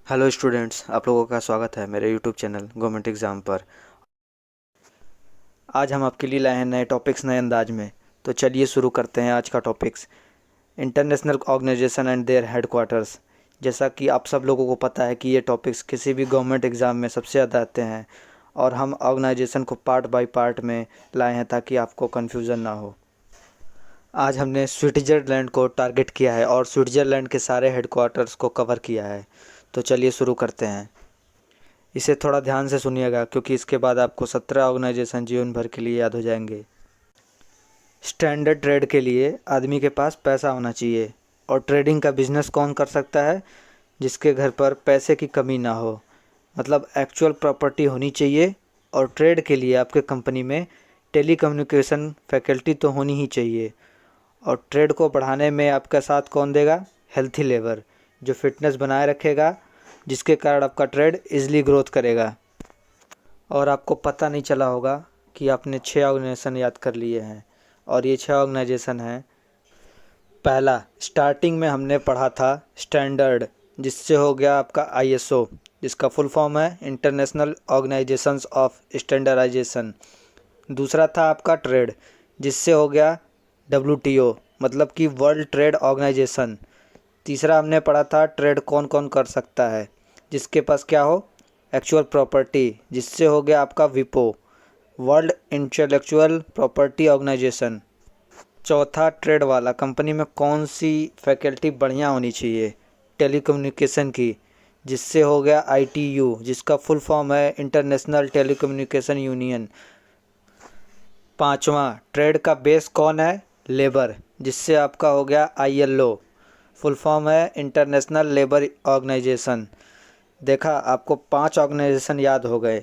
Hello students, आप लोगों का स्वागत है मेरे यूट्यूब चैनल गवर्नमेंट एग्ज़ाम पर। आज हम आपके लिए लाए हैं नए टॉपिक्स नए अंदाज में। तो चलिए शुरू करते हैं आज का topics, international organisation and their headquarters. जैसा कि आप सब लोगों को पता है कि ये टॉपिक्स किसी भी गवर्नमेंट एग्ज़ाम में सबसे ज़्यादा आते हैं, और हम ऑर्गेनाइजेशन को पार्ट बाय पार्ट में लाए हैं ताकि आपको कन्फ्यूज़न ना हो। आज हमने स्विट्ज़रलैंड को टारगेट किया है और स्विट्ज़रलैंड के सारे हेडक्वार्टर्स को कवर किया है। तो चलिए शुरू करते हैं। इसे थोड़ा ध्यान से सुनिएगा क्योंकि इसके बाद आपको 17 ऑर्गेनाइजेशन जीवन भर के लिए याद हो जाएंगे। स्टैंडर्ड ट्रेड के लिए आदमी के पास पैसा होना चाहिए, और ट्रेडिंग का बिजनेस कौन कर सकता है? जिसके घर पर पैसे की कमी ना हो, मतलब एक्चुअल प्रॉपर्टी होनी चाहिए। और ट्रेड के लिए आपके कंपनी में टेली कम्युनिकेशन फैकल्टी तो होनी ही चाहिए। और ट्रेड को बढ़ाने में आपका साथ कौन देगा? हेल्थी लेबर, जो फिटनेस बनाए रखेगा, जिसके कारण आपका ट्रेड इजली ग्रोथ करेगा। और आपको पता नहीं चला होगा कि आपने 6 ऑर्गेनाइजेशन याद कर लिए हैं, और ये 6 ऑर्गेनाइजेशन हैं। पहला, स्टार्टिंग में हमने पढ़ा था स्टैंडर्ड, जिससे हो गया आपका आईएसओ, जिसका फुल फॉर्म है इंटरनेशनल ऑर्गेनाइजेशंस ऑफ स्टैंडर्डाइजेशन। दूसरा था आपका ट्रेड, जिससे हो गया डब्ल्यूटीओ, मतलब कि वर्ल्ड ट्रेड ऑर्गेनाइजेशन। तीसरा हमने पढ़ा था ट्रेड कौन कौन कर सकता है, जिसके पास क्या हो? एक्चुअल प्रॉपर्टी, जिससे हो गया आपका विपो, वर्ल्ड इंटेलेक्चुअल प्रॉपर्टी ऑर्गेनाइजेशन। चौथा ट्रेड वाला, कंपनी में कौन सी फैकल्टी बढ़िया होनी चाहिए? टेलीकम्युनिकेशन की, जिससे हो गया आईटीयू, जिसका फुल फॉर्म है इंटरनेशनल टेलीकम्युनिकेशन यूनियन। पांचवा, ट्रेड का बेस कौन है? लेबर, जिससे आपका हो गया आईएलओ, फुल फॉर्म है इंटरनेशनल लेबर ऑर्गेनाइजेशन। देखा, आपको 5 ऑर्गेनाइजेशन याद हो गए।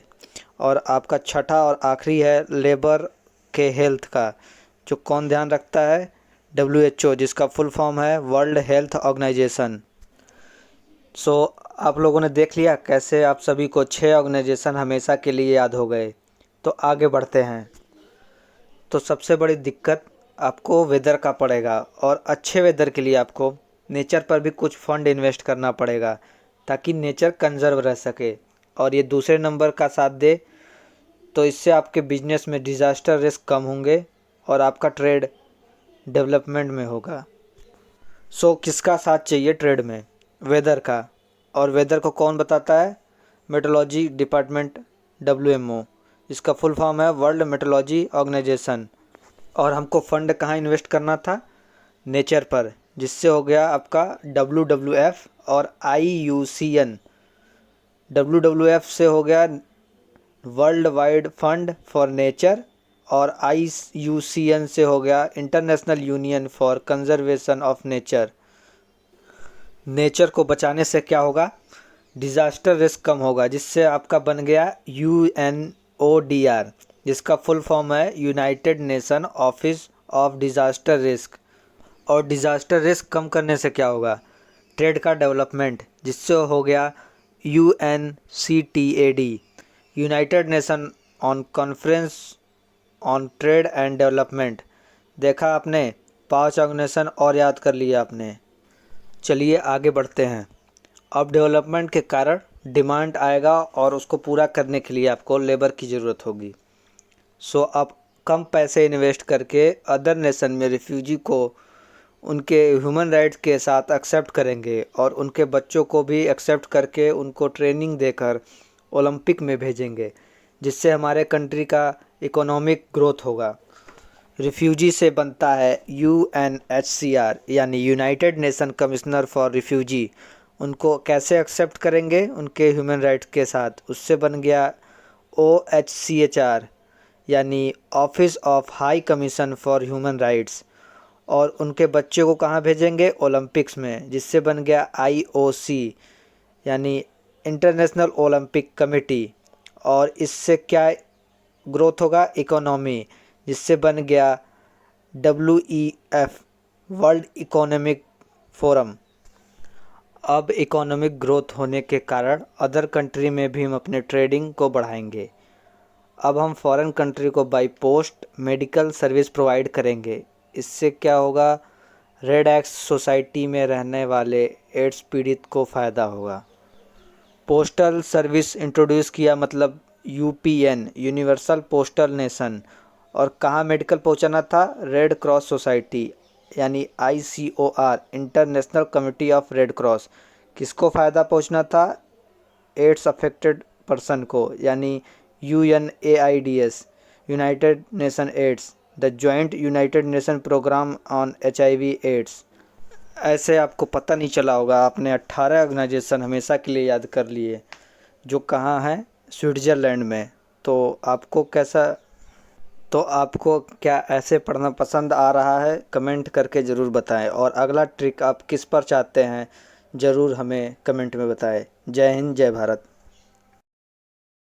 और आपका छठा और आखिरी है लेबर के हेल्थ का, जो कौन ध्यान रखता है? डब्ल्यूएचओ, जिसका फुल फॉर्म है वर्ल्ड हेल्थ ऑर्गेनाइजेशन। सो आप लोगों ने देख लिया कैसे आप सभी को 6 ऑर्गेनाइजेशन हमेशा के लिए याद हो गए। तो आगे बढ़ते हैं। तो सबसे बड़ी दिक्कत आपको वेदर का पड़ेगा, और अच्छे वेदर के लिए आपको नेचर पर भी कुछ फंड इन्वेस्ट करना पड़ेगा ताकि नेचर कंजर्व रह सके, और ये दूसरे नंबर का साथ दे। तो इससे आपके बिजनेस में डिज़ास्टर रिस्क कम होंगे और आपका ट्रेड डेवलपमेंट में होगा। सो किसका साथ चाहिए ट्रेड में? वेदर का। और वेदर को कौन बताता है? मेट्रोलॉजी डिपार्टमेंट, डब्ल्यूएमओ, इसका फुल फॉर्म है वर्ल्ड मेट्रोलॉजी ऑर्गेनाइजेशन। और हमको फंड कहाँ इन्वेस्ट करना था? नेचर पर, जिससे हो गया आपका डब्ल्यूडब्ल्यूएफ और आईयूसीएन। डब्ल्यूडब्ल्यूएफ से हो गया world wide fund for nature, और आईयूसीएन से हो गया international union for conservation of nature. Nature को बचाने से क्या होगा? डिज़ास्टर रिस्क कम होगा, जिससे आपका बन गया यूएनओडीआर, जिसका फुल फॉर्म है United nation office of disaster risk. और डिज़ास्टर रिस्क कम करने से क्या होगा? ट्रेड का डेवलपमेंट, जिससे हो गया UNCTAD, united nation on conference on trade and development. देखा आपने, 5 ऑर्गेनाइजेशन और याद कर लिया आपने। चलिए आगे बढ़ते हैं। अब डेवलपमेंट के कारण डिमांड आएगा, और उसको पूरा करने के लिए आपको लेबर की ज़रूरत होगी। सो आप कम पैसे इन्वेस्ट करके अदर नेशन में रिफ्यूजी को उनके ह्यूमन राइट्स के साथ एक्सेप्ट करेंगे, और उनके बच्चों को भी एक्सेप्ट करके उनको ट्रेनिंग देकर ओलंपिक में भेजेंगे, जिससे हमारे कंट्री का इकोनॉमिक ग्रोथ होगा। रिफ्यूजी से बनता है यूएनएचसीआर, यानी United nation commissioner for refugee. उनको कैसे एक्सेप्ट करेंगे? उनके ह्यूमन राइट्स के साथ। उससे बन गया ओएचसीएचआर, यानी office of high commission for human rights. और उनके बच्चे को कहाँ भेजेंगे? ओलंपिक्स में, जिससे बन गया आईओसी, यानी इंटरनेशनल ओलंपिक कमेटी। और इससे क्या ग्रोथ होगा? इकोनॉमी, जिससे बन गया डब्ल्यूईएफ, वर्ल्ड इकोनॉमिक फोरम। अब इकोनॉमिक ग्रोथ होने के कारण अदर कंट्री में भी हम अपने ट्रेडिंग को बढ़ाएंगे। अब हम फॉरेन कंट्री को by post medical service provide करेंगे। इससे क्या होगा? रेड एक्स सोसाइटी में रहने वाले एड्स पीड़ित को फ़ायदा होगा। पोस्टल सर्विस इंट्रोड्यूस किया, मतलब यूपीएन, यूनिवर्सल पोस्टल नेशन। और कहाँ मेडिकल पहुंचाना था? रेड क्रॉस सोसाइटी यानी ICOR, international committee of red cross. किसको फ़ायदा पहुंचना था? एड्स अफेक्टेड पर्सन को, यानी UNAIDS, united nation AIDS, the joint united nation programme on HIV AIDS. ऐसे आपको पता नहीं चला होगा, आपने 18 ऑर्गेनाइजेशन हमेशा के लिए याद कर लिए, जो कहाँ है? स्विट्ज़रलैंड में। तो आपको कैसा, तो आपको क्या ऐसे पढ़ना पसंद आ रहा है? कमेंट करके ज़रूर बताएं। और अगला ट्रिक आप किस पर चाहते हैं, ज़रूर हमें कमेंट में बताएं। जय हिंद, जय भारत।